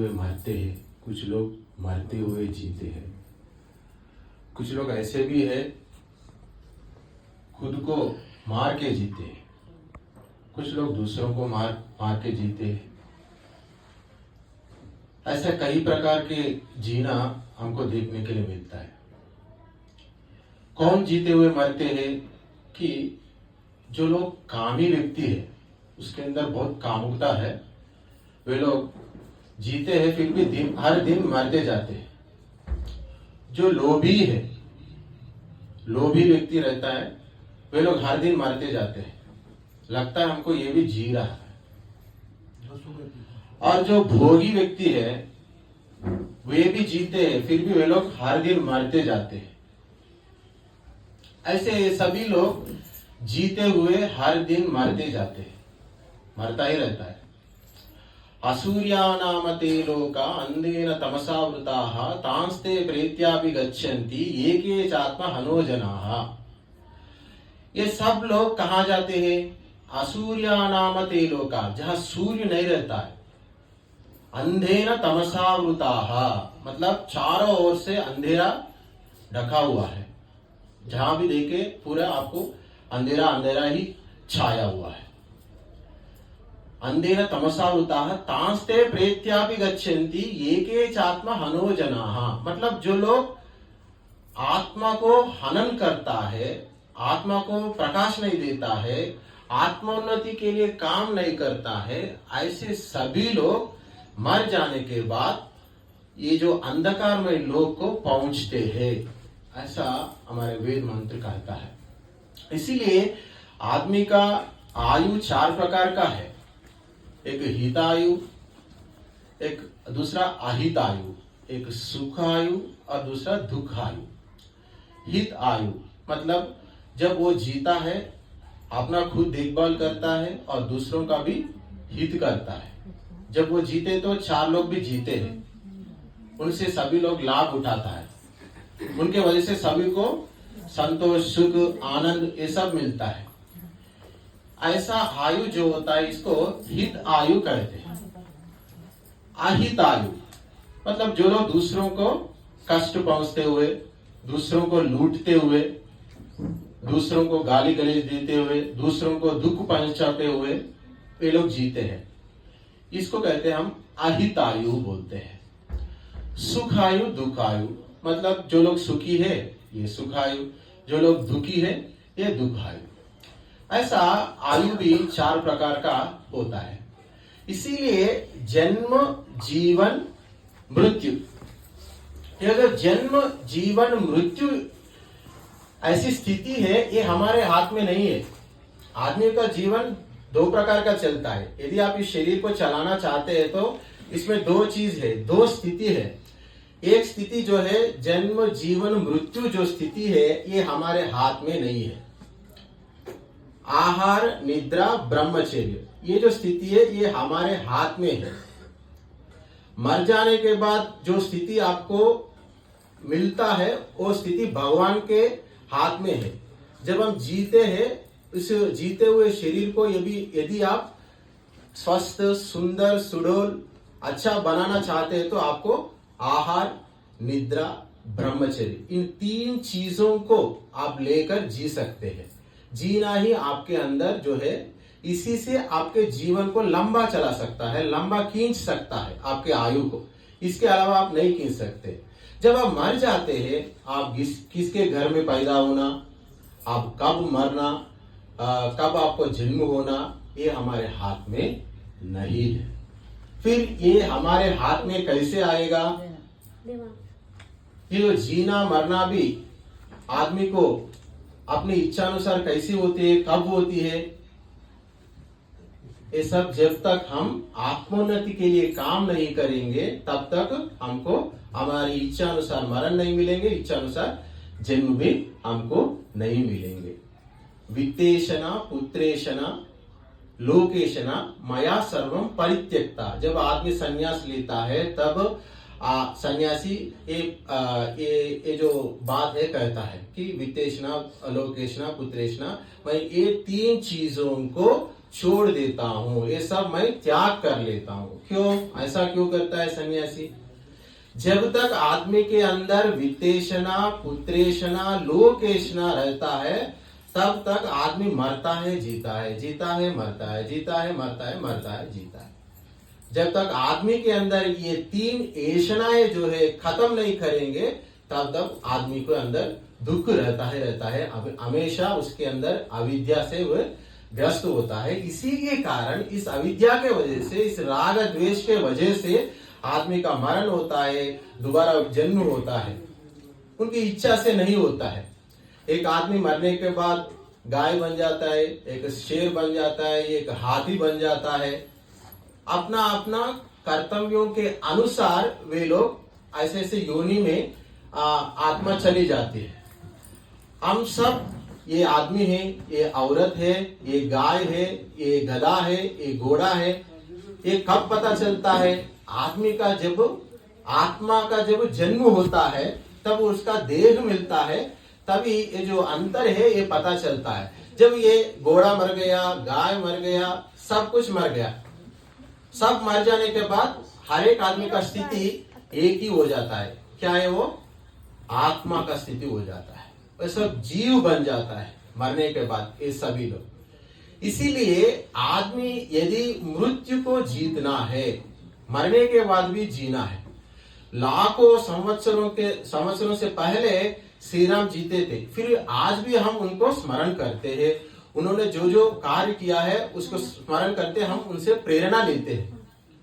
हुए मरते हैं, कुछ लोग मरते हुए जीते हैं। कुछ लोग ऐसे भी है खुद को मार के जीते हैं, कुछ लोग दूसरों को मार मार के जीते हैं। ऐसा कई प्रकार के जीना हमको देखने के लिए मिलता है। कौन जीते हुए मरते हैं कि जो लोग कामी व्यक्ति है, उसके अंदर बहुत कामुकता है, वे लोग जीते हैं फिर भी हर दिन मरते जाते हैं। जो लोभी है, लोभी व्यक्ति रहता है, वे लोग हर दिन मरते जाते हैं, लगता है हमको ये भी जी रहा है। और जो भोगी व्यक्ति है वे भी जीते हैं फिर भी वे लोग हर दिन मरते जाते हैं। ऐसे सभी लोग जीते हुए हर दिन मरते जाते हैं, मरता ही रहता है। असूर्यानाम ते लोका अंधेन तमसावृताः तांस्ते प्रेत्यापि गच्छन्ति एके चात्मा हनोजनाः। ये सब लोग कहाँ जाते हैं? असूर्यानाम ते लोका, जहाँ सूर्य नहीं रहता है। अंधेन तमसावृताः मतलब चारों ओर से अंधेरा ढका हुआ है, जहां भी देखे पूरा आपको अंधेरा अंधेरा ही छाया हुआ है। अंधेन तमसावृताः तांस्ते प्रेत्यापि गच्छन्ति एके चात्मा हनोजनाः। मतलब जो लोग आत्मा को हनन करता है, आत्मा को प्रकाश नहीं देता है, आत्मोन्नति के लिए काम नहीं करता है, ऐसे सभी लोग मर जाने के बाद ये जो अंधकार में लोग को पहुंचते हैं, ऐसा हमारे वेद मंत्र कहता है। इसीलिए आदमी का आयु 4 प्रकार का है। एक हितायु, एक दूसरा अहितायु, एक सुख आयु और दूसरा दुख आयु। हित आयु मतलब जब वो जीता है, अपना खुद देखभाल करता है और दूसरों का भी हित करता है। जब वो जीते तो 4 लोग भी जीते हैं, उनसे सभी लोग लाभ उठाता है, उनके वजह से सभी को संतोष, सुख, आनंद ये सब मिलता है। ऐसा आयु जो होता है इसको हित आयु कहते हैं। अहित आयु मतलब जो लोग दूसरों को कष्ट पहुंचते हुए, दूसरों को लूटते हुए, दूसरों को गाली गलौज देते हुए, दूसरों को दुख पहुंचाते हुए वे लोग जीते हैं, इसको कहते हैं हम अहित आयु बोलते हैं। सुख आयु, दुख आयु मतलब जो लोग सुखी है ये सुख आयु, जो लोग दुखी है ये दुख आयु। ऐसा आयु भी 4 प्रकार का होता है। इसीलिए जन्म, जीवन, मृत्यु, ये जो जन्म, जीवन, मृत्यु ऐसी स्थिति है, ये हमारे हाथ में नहीं है। आदमी का जीवन 2 प्रकार का चलता है। यदि आप इस शरीर को चलाना चाहते हैं तो इसमें 2 चीज है, 2 स्थिति है। एक स्थिति जो है जन्म, जीवन, मृत्यु जो स्थिति है ये हमारे हाथ में नहीं है। आहार, निद्रा, ब्रह्मचर्य ये जो स्थिति है ये हमारे हाथ में है। मर जाने के बाद जो स्थिति आपको मिलता है वो स्थिति भगवान के हाथ में है। जब हम जीते हैं, इस जीते हुए शरीर को यदि आप स्वस्थ, सुंदर, सुडौल, अच्छा बनाना चाहते हैं तो आपको आहार, निद्रा, ब्रह्मचर्य इन 3 चीजों को आप लेकर जी सकते हैं। जीना ही आपके अंदर जो है, इसी से आपके जीवन को लंबा चला सकता है, लंबा खींच सकता है आपके आयु को। इसके अलावा आप नहीं खींच सकते। जब आप मर जाते हैं, आप किसके घर में पैदा होना, आप कब मरना, कब आपको जन्म होना, ये हमारे हाथ में नहीं है। फिर ये हमारे हाथ में कैसे आएगा? ये जो जीना मरना भी आदमी को अपनी इच्छा अनुसार कैसी होती है, कब होती है, ये सब जब तक हम आत्मोन्नति के लिए काम नहीं करेंगे तब तक हमको हमारी इच्छा अनुसार मरण नहीं मिलेंगे, इच्छा अनुसार जन्म भी हमको नहीं मिलेंगे। वित्तेशना, पुत्रेशना, लोकेशना मया सर्वम परित्यक्ता। जब आदमी संन्यास लेता है तब सन्यासी ये जो बात है कहता है कि वित्तेशना, लोकेशना, पुत्रेशना, मैं ये 3 चीजों को छोड़ देता हूं, ये सब मैं त्याग कर लेता हूं। क्यों ऐसा क्यों करता है सन्यासी? जब तक आदमी के अंदर वित्तेषणा, पुत्रेषणा, लोकेषणा रहता है, तब तक आदमी मरता है जीता है, जीता है मरता है, जीता है मरता है, मरता है जीता है। जब तक आदमी के अंदर ये तीन ऐषणाएं जो है खत्म नहीं करेंगे, तब तक आदमी के अंदर दुख रहता है हमेशा उसके अंदर अविद्या से वह ग्रस्त होता है। इसी के कारण इस अविद्या के वजह से, इस राग द्वेष के वजह से आदमी का मरण होता है, दोबारा जन्म होता है, उनकी इच्छा से नहीं होता है। एक आदमी मरने के बाद गाय बन जाता है, एक शेर बन जाता है, एक हाथी बन जाता है। अपना अपना कर्तव्यों के अनुसार वे लोग ऐसे ऐसे योनि में आत्मा चली जाती है। हम सब, ये आदमी है, ये औरत है, ये गाय है, ये गधा है, ये घोड़ा है, ये कब पता चलता है? आदमी का जब, आत्मा का जब जन्म होता है, तब उसका देह मिलता है, तभी ये जो अंतर है ये पता चलता है। जब ये घोड़ा मर गया, गाय मर गया, सब कुछ मर गया, सब मर जाने के बाद हर एक आदमी का स्थिति एक ही हो जाता है। क्या है वो? आत्मा का स्थिति हो जाता है, वो सब जीव बन जाता है मरने के बाद ये सभी लोग। इसीलिए आदमी यदि मृत्यु को जीतना है, मरने के बाद भी जीना है। लाखों संवत्सरों से पहले श्री राम जीते थे, फिर आज भी हम उनको स्मरण करते हैं। उन्होंने जो जो कार्य किया है उसको स्मरण करते, हम उनसे प्रेरणा लेते हैं।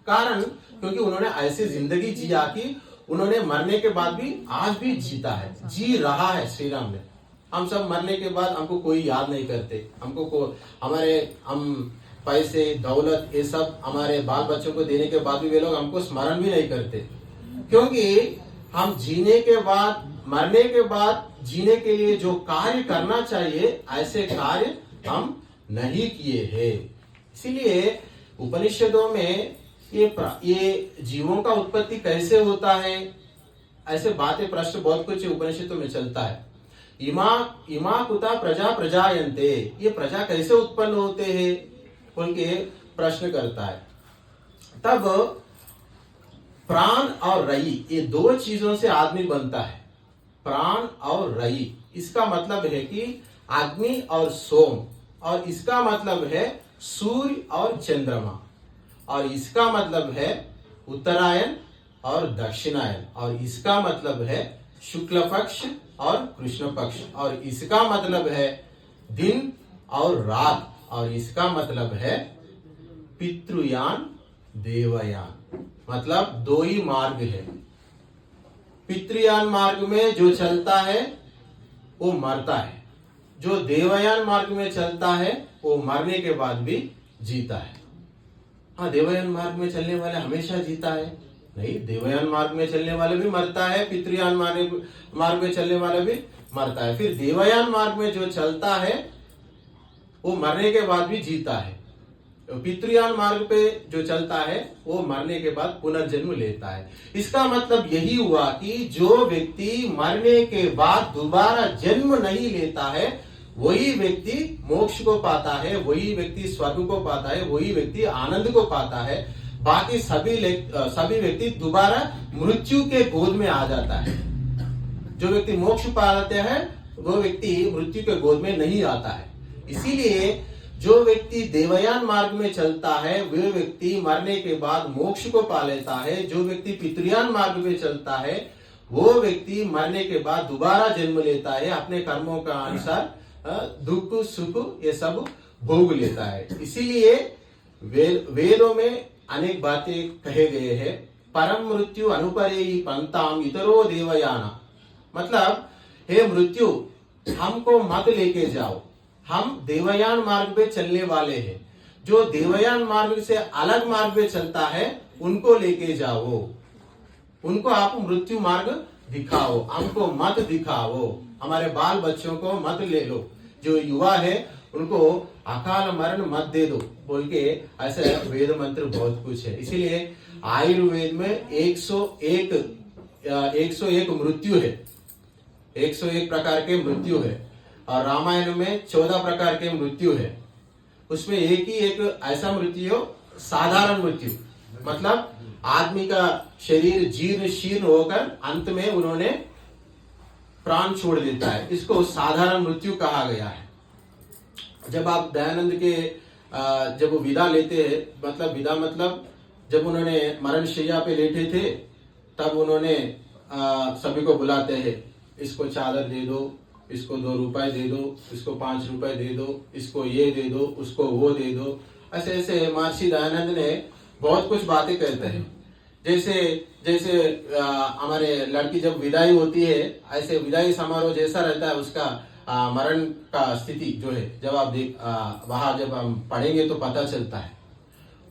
कारण क्योंकि उन्होंने ऐसी जिंदगी जिया कि उन्होंने मरने के बाद भी आज भी जीता है, जी रहा है श्री राम ने। हम सब मरने के बाद हमको कोई याद नहीं करते, हम पैसे दौलत ये सब हमारे बाल बच्चों को देने के बाद भी वे लोग हमको स्मरण भी नहीं करते, क्योंकि हम जीने के बाद, मरने के बाद जीने के लिए जो कार्य करना चाहिए ऐसे कार्य हम नहीं किए हैं। इसीलिए उपनिषदों में ये जीवों का उत्पत्ति कैसे होता है, ऐसे बातें, प्रश्न बहुत कुछ उपनिषदों में चलता है। इमा कुता प्रजा प्रजायन्ते, ये प्रजा कैसे उत्पन्न होते हैं बोल के प्रश्न करता है। तब प्राण और रई, ये दो चीजों से आदमी बनता है, प्राण और रई। इसका मतलब है कि अग्नि और सोम, और इसका मतलब है सूर्य और चंद्रमा, और इसका मतलब है उत्तरायण और दक्षिणायन, और इसका मतलब है शुक्ल पक्ष और कृष्ण पक्ष, और इसका मतलब है दिन और रात, और इसका मतलब है पितृयान देवयान। मतलब दो ही मार्ग है। पितृयान मार्ग में जो चलता है वो मरता है, जो देवयान मार्ग में चलता है वो मरने के बाद भी जीता है। हाँ, देवयान मार्ग में चलने वाले हमेशा जीता है? नहीं, देवयान मार्ग में चलने वाले भी मरता है, पितृयान मार्ग में चलने वाला भी मरता है। फिर देवयान मार्ग में जो चलता है वो मरने के बाद भी जीता है। पितृयान मार्ग पे जो चलता है वो मरने के बाद पुनर्जन्म लेता है। इसका मतलब यही हुआ कि जो व्यक्ति मरने के बाद दोबारा जन्म नहीं लेता है, वही व्यक्ति मोक्ष को पाता है, वही व्यक्ति स्वर्ग को पाता है, वही व्यक्ति आनंद को पाता है। बाकी सभी व्यक्ति दोबारा मृत्यु के गोद में आ जाता है। जो व्यक्ति मोक्ष पाते हैं वो व्यक्ति मृत्यु के गोद में नहीं आता है। इसीलिए जो व्यक्ति देवयान मार्ग में चलता है वह व्यक्ति मरने के बाद मोक्ष को पा लेता है। जो व्यक्ति पितृयान मार्ग में चलता है वो व्यक्ति मरने के बाद दोबारा जन्म लेता है, अपने कर्मों का अनुसार दुख सुख ये सब भोग लेता है। इसीलिए वेदों में अनेक बातें कहे गए हैं। परम मृत्यु अनुपरेयी पंताम इतरो देवयाना, मतलब हे मृत्यु हमको मत लेके जाओ, हम देवयान मार्ग पे चलने वाले हैं। जो देवयान मार्ग से अलग मार्ग पे चलता है उनको लेके जाओ, उनको आप मृत्यु मार्ग दिखाओ, हमको मत दिखाओ, हमारे बाल बच्चों को मत ले लो, जो युवा है उनको अकाल मरण मत दे दो बोल के ऐसे वेद मंत्र बहुत कुछ है। इसीलिए आयुर्वेद में 101 मृत्यु है, 101 प्रकार के मृत्यु है, और रामायण में 14 प्रकार के मृत्यु है। उसमें एक ही एक ऐसा मृत्यु हो, साधारण मृत्यु, मतलब आदमी का शरीर जीर्ण शीर्ण होकर अंत में उन्होंने प्राण छोड़ देता है, इसको साधारण मृत्यु कहा गया है। जब आप दयानंद के जब वो विदा लेते हैं, मतलब विदा मतलब जब उन्होंने मरण शैया पे लेटे थे, तब उन्होंने सभी को बुलाते हैं, इसको चादर दे दो, इसको 2 रुपए दे दो, इसको 5 रुपए दे दो, इसको ये दे दो, उसको वो दे दो। ऐसे ऐसे महर्षि दयानंद ने बहुत कुछ बातें कहते हैं। जैसे जैसे हमारे लड़की जब विदाई होती है, ऐसे विदाई समारोह जैसा रहता है उसका मरण का स्थिति जो है, जब आप वहां जब हम पढ़ेंगे तो पता चलता है।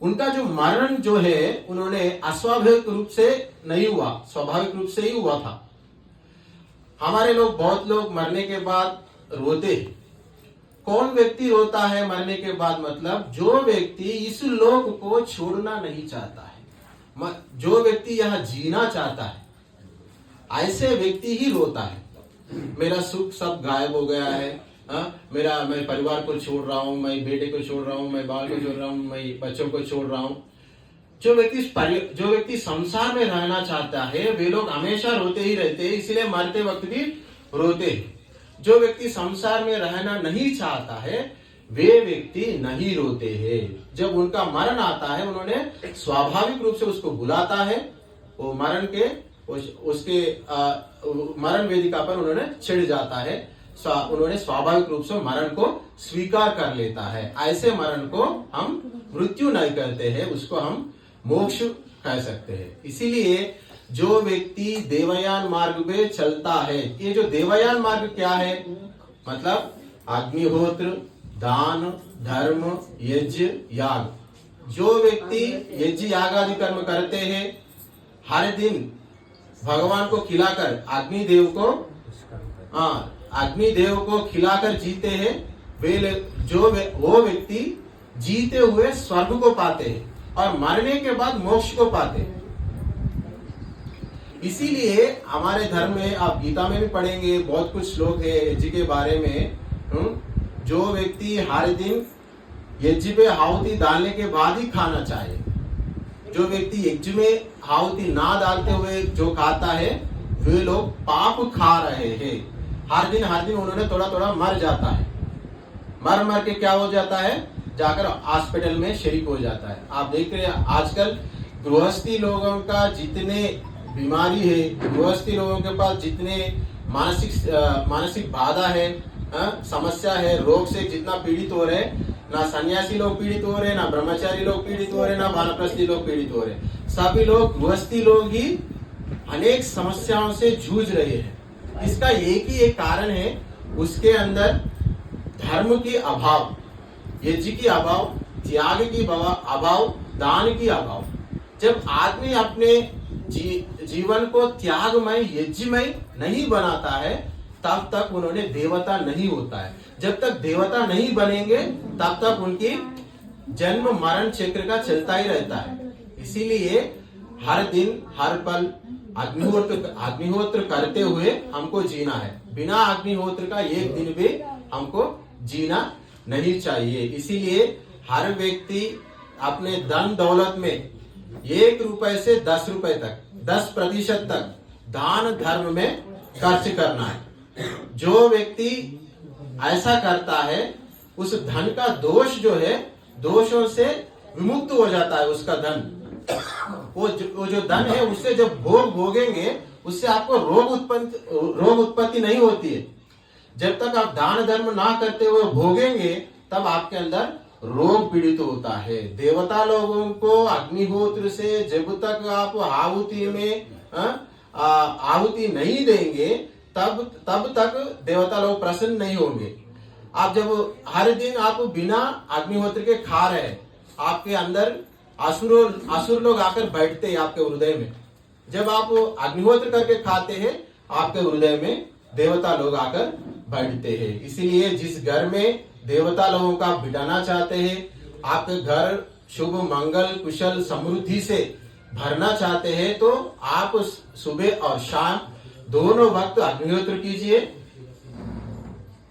उनका जो मरण जो है उन्होंने अस्वाभाविक रूप से नहीं हुआ, स्वाभाविक रूप से ही हुआ था। हमारे लोग बहुत लोग मरने के बाद रोते हैं। कौन व्यक्ति रोता है मरने के बाद? मतलब जो व्यक्ति इस लोक को छोड़ना नहीं चाहता है, जो व्यक्ति यहाँ जीना चाहता है, ऐसे व्यक्ति ही रोता है। मेरा सुख सब गायब हो गया है, मैं परिवार को छोड़ रहा हूँ, मैं बेटे को छोड़ रहा हूँ, मैं बाल को छोड़ रहा हूँ, मैं बच्चों को छोड़ रहा हूँ। जो व्यक्ति संसार में रहना चाहता है वे लोग हमेशा रोते ही रहते हैं, इसलिए मरते वक्त भी रोते हैं। जो व्यक्ति संसार में रहना नहीं चाहता है वे व्यक्ति नहीं रोते हैं। जब उनका मरण आता है उन्होंने स्वाभाविक रूप से उसको बुलाता है, वो मरण के उसके मरण वेदिका पर उन्होंने छिड़ जाता है, उन्होंने स्वाभाविक रूप से मरण को स्वीकार कर लेता है। ऐसे मरण को हम मृत्यु नहीं कहते हैं, उसको हम मोक्ष कह सकते हैं। इसीलिए जो व्यक्ति देवयान मार्ग में चलता है, ये जो देवयान मार्ग क्या है? मतलब अग्निहोत्र, दान, धर्म, यज्ञ, याग। जो व्यक्ति यज्ञ याग आदि कर्म करते हैं, हर दिन भगवान को खिलाकर अग्निदेव को खिलाकर जीते हैं, वो व्यक्ति जीते हुए स्वर्ग को पाते हैं और मरने के बाद मोक्ष को पाते हैं। इसीलिए हमारे धर्म में, आप गीता में भी पढ़ेंगे, बहुत कुछ श्लोक है यज्ञ के बारे में। जो व्यक्ति हर दिन यज्ञ पे आहुति डालने के बाद ही खाना चाहिए, जो व्यक्ति यज्ञ में आहुति ना डालते हुए जो खाता है वे लोग पाप खा रहे हैं। हर दिन उन्होंने थोड़ा थोड़ा मर जाता है, मर के क्या हो जाता है, जाकर हॉस्पिटल में शरीक हो जाता है। आप देख रहे हैं आजकल गृहस्थी लोगों का जितने बीमारी है, गृहस्थी लोगों के पास जितने मानसिक बाधा है, समस्या है, रोग से जितना पीड़ित हो रहे, ना सन्यासी लोग पीड़ित हो रहे, ना ब्रह्मचारी लोग पीड़ित हो रहे, ना वानप्रस्थी लोग पीड़ित हो रहे, सभी लोग गृहस्थी लोग ही अनेक समस्याओं से जूझ रहे हैं। इसका एक ही एक कारण है, उसके अंदर धर्म की अभाव, यज्ञ की अभाव, त्याग की अभाव, दान की अभाव। जब आदमी अपने जीवन को त्यागमय, यज्ञमय नहीं बनाता है, तब तक उन्होंने देवता नहीं होता है। जब तक देवता नहीं बनेंगे तब तक उनकी जन्म मरण चक्र का चलता ही रहता है। इसीलिए हर दिन हर पल अग्निहोत्र करते हुए हमको जीना है। बिना अग्निहोत्र का एक दिन भी हमको जीना नहीं चाहिए। इसीलिए हर व्यक्ति अपने धन दौलत में 1 रुपए से 10 रुपए तक, 10% तक दान धर्म में खर्च करना है। जो व्यक्ति ऐसा करता है उस धन का दोष जो है, दोषों से विमुक्त हो जाता है उसका धन। वो जो धन है उससे जब भोग भोगेंगे उससे आपको रोग उत्पत्ति नहीं होती है। जब तक आप दान धर्म ना करते हुए भोगेंगे तब आपके अंदर रोग पीड़ित होता है। देवता लोगों को अग्निहोत्र से जब तक आप आहुति में आहुति नहीं देंगे तब तक देवता लोग प्रसन्न नहीं होंगे। आप जब हर दिन आप बिना अग्निहोत्र के खा रहे हैं, आपके अंदर असुर लोग आकर बैठते हैं आपके हृदय में। जब आप अग्निहोत्र करके खाते हैं आपके हृदय में देवता लोग आकर बैठते हैं। इसीलिए जिस घर में देवता लोगों का बिठाना चाहते हैं, आपके घर शुभ मंगल कुशल समृद्धि से भरना चाहते हैं, तो आप सुबह और शाम दोनों वक्त अग्निहोत्र कीजिए।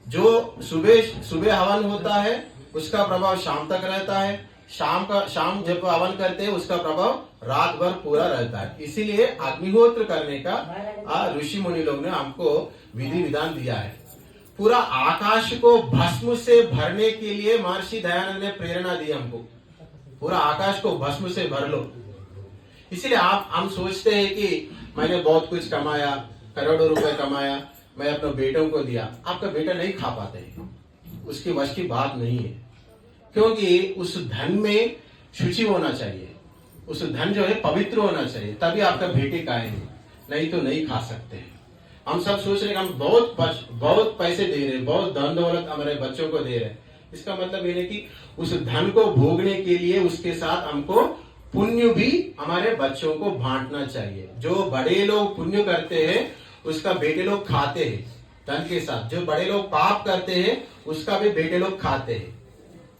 जो सुबह हवन होता है उसका प्रभाव शाम तक रहता है। शाम जब हवन करते हैं उसका प्रभाव रात भर पूरा रहता है। इसीलिए अग्निहोत्र करने का ऋषि मुनि लोग ने हमको विधि विधान दिया है। पूरा आकाश को भस्म से भरने के लिए महर्षि दयानंद ने प्रेरणा दी हमको, पूरा आकाश को भस्म से भर लो। इसलिए हम सोचते हैं कि मैंने बहुत कुछ कमाया, करोड़ों रुपए कमाया, मैं अपने बेटों को दिया। आपका बेटा नहीं खा पाते हैं, उसकी वश की बात नहीं है, क्योंकि उस धन में शुचि होना चाहिए, उस धन जो है पवित्र होना चाहिए, तभी आपका बेटे खाएंगे, नहीं तो नहीं खा सकते। हम सब सोच रहे हैं हम बहुत पैसे दे रहे हैं, बहुत धन दौलत हमारे बच्चों को दे रहे हैं। इसका मतलब ये है कि उस धन को भोगने के लिए उसके साथ हमको पुण्य भी हमारे बच्चों को बांटना चाहिए। जो बड़े लोग पुण्य करते हैं उसका बेटे लोग खाते हैं धन के साथ, जो बड़े लोग पाप करते हैं उसका भी बेटे लोग खाते हैं।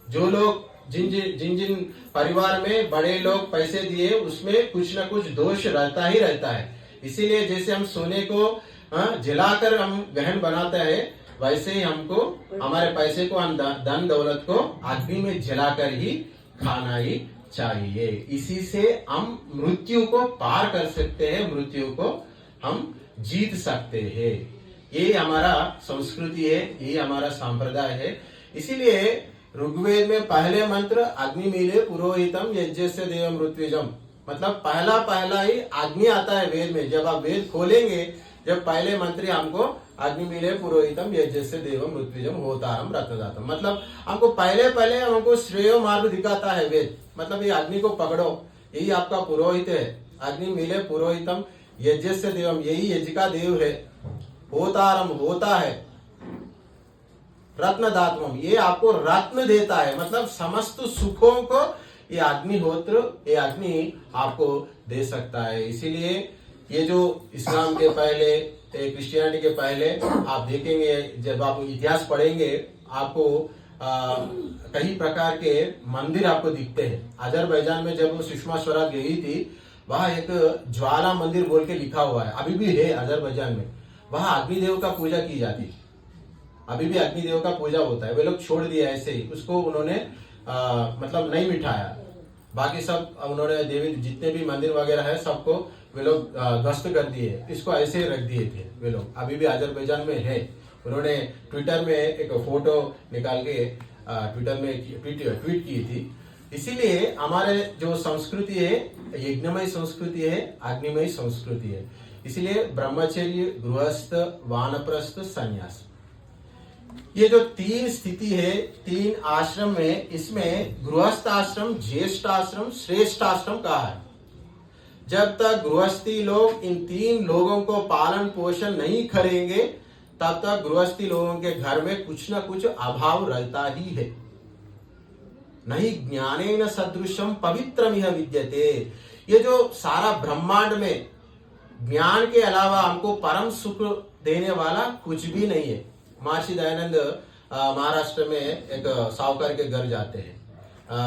जो लोग जिन जिन परिवार में बड़े लोग पैसे दिए उसमें कुछ ना कुछ दोष रहता ही रहता है। इसीलिए जैसे हम सोने को जलाकर हम गहन बनाते हैं, वैसे ही हमको हमारे पैसे को, हम धन दौलत को अग्नि में जलाकर ही खाना ही चाहिए। इसी से हम मृत्यु को पार कर सकते हैं, मृत्यु को हम जीत सकते हैं। ये हमारा संस्कृति है, ये हमारा संप्रदाय है। इसीलिए ऋग्वेद में पहले मंत्र अग्निमीले पुरोहितम यज्ञस्य देव मृत्युजम, मतलब पहला ही अग्नि आता है वेद में। जब आप वेद खोलेंगे, जब पहले मंत्र हमको अग्निमीले पुरोहितम यज्ञस्य देव मृत्युजम होतारम रत्नदातम, मतलब हमको पहले हमको श्रेय मार्ग दिखाता है वेद। मतलब ये अग्नि को पकड़ो, यही आपका पुरोहित है। अग्निमीले पुरोहितम यज्ञस्य देवम, यही यज्ञ का देव है। होतारम, होता है। रत्नदात्मम, ये आपको रत्न देता है, मतलब समस्त सुखों को ये अग्निहोत्र, ये अग्नि आपको दे सकता है। इसीलिए ये जो इस्लाम के पहले, क्रिश्चियनिटी के पहले आप देखेंगे, जब आप इतिहास पढ़ेंगे, आपको कई प्रकार के मंदिर आपको दिखते हैं। अजरबैजान में जब सुषमा स्वराज गई थी, वहां एक ज्वाला मंदिर बोल के लिखा हुआ है, अभी भी है अजरबैजान में। वहां अग्निदेव का पूजा की जाती है, अभी भी अग्निदेव का पूजा होता है। वे लोग छोड़ दिया ऐसे ही, उसको उन्होंने मतलब नहीं मिटाया। बाकी सब उन्होंने देवी जितने भी मंदिर वगैरह है सबको वे लोग ध्वस्त कर दिए, इसको ऐसे ही रख दिए थे वे लोग। अभी भी अजरबैजान में है। उन्होंने ट्विटर में एक फोटो निकाल के ट्विटर में ट्वीट की थी। इसीलिए हमारे जो संस्कृति है यज्ञमय संस्कृति है, अग्निमय संस्कृति है। इसीलिए ब्रह्मचर्य, गृहस्थ, वानप्रस्थ, संन्यास, ये जो 3 स्थिति है, 3 आश्रम में, इसमें गृहस्थ आश्रम, ज्येष्ठ आश्रम, श्रेष्ठ आश्रम कहा है। जब तक गृहस्थी लोग इन 3 लोगों को पालन पोषण नहीं करेंगे, तब तक गृहस्थी लोगों के घर में कुछ न कुछ अभाव रहता ही है। नहीं ज्ञानेन सदृशम पवित्रमिह विद्यते, ये जो सारा ब्रह्मांड में ज्ञान के अलावा हमको परम सुख देने वाला कुछ भी नहीं है। महर्षि दयानंद महाराष्ट्र में एक साहूकार के घर जाते हैं,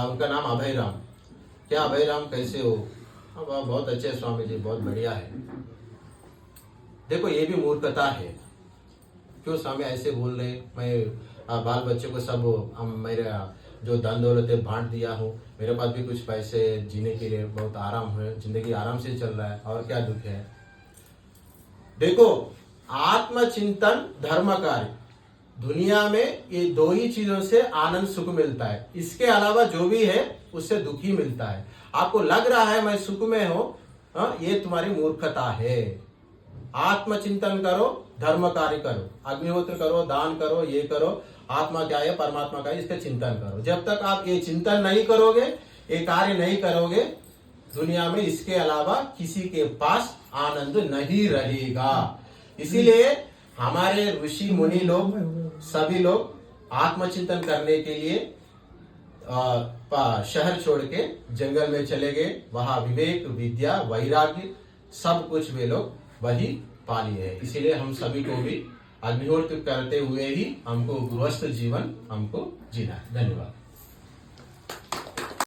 उनका नाम अभय राम। क्या अभय राम, कैसे हो? बहुत अच्छे स्वामी जी, बहुत बढ़िया है। देखो ये भी मूर्खता है, क्यों स्वामी ऐसे बोल रहे? मैं बाल बच्चों को सब मेरा जो धन दौलत है बांट दिया हूँ, मेरे पास भी कुछ पैसे, जीने के लिए बहुत आराम है, जिंदगी आराम से चल रहा है, और क्या दुख है? देखो आत्मचिंतन, धर्म कार्य, दुनिया में ये 2 ही चीजों से आनंद सुख मिलता है। इसके अलावा जो भी है उससे दुखी मिलता है। आपको लग रहा है मैं सुख में हूं, ये तुम्हारी मूर्खता है। आत्मचिंतन करो, धर्म कार्य करो, अग्निहोत्र करो, दान करो, ये करो, आत्मा क्या है, परमात्मा क्या है, इसका चिंतन करो। जब तक आप ये चिंतन नहीं करोगे, ये कार्य नहीं करोगे, दुनिया में इसके अलावा किसी के पास आनंद नहीं रहेगा। इसीलिए हमारे ऋषि मुनि लोग, सभी लोग आत्मचिंतन करने के लिए शहर छोड़ के जंगल में चले गए। वहां विवेक, विद्या, वैराग्य सब कुछ वे लोग वही पा लिए है। इसीलिए हम सभी को भी अग्निहोत्र करते हुए ही हमको गृहस्थ जीवन हमको जीना है। धन्यवाद।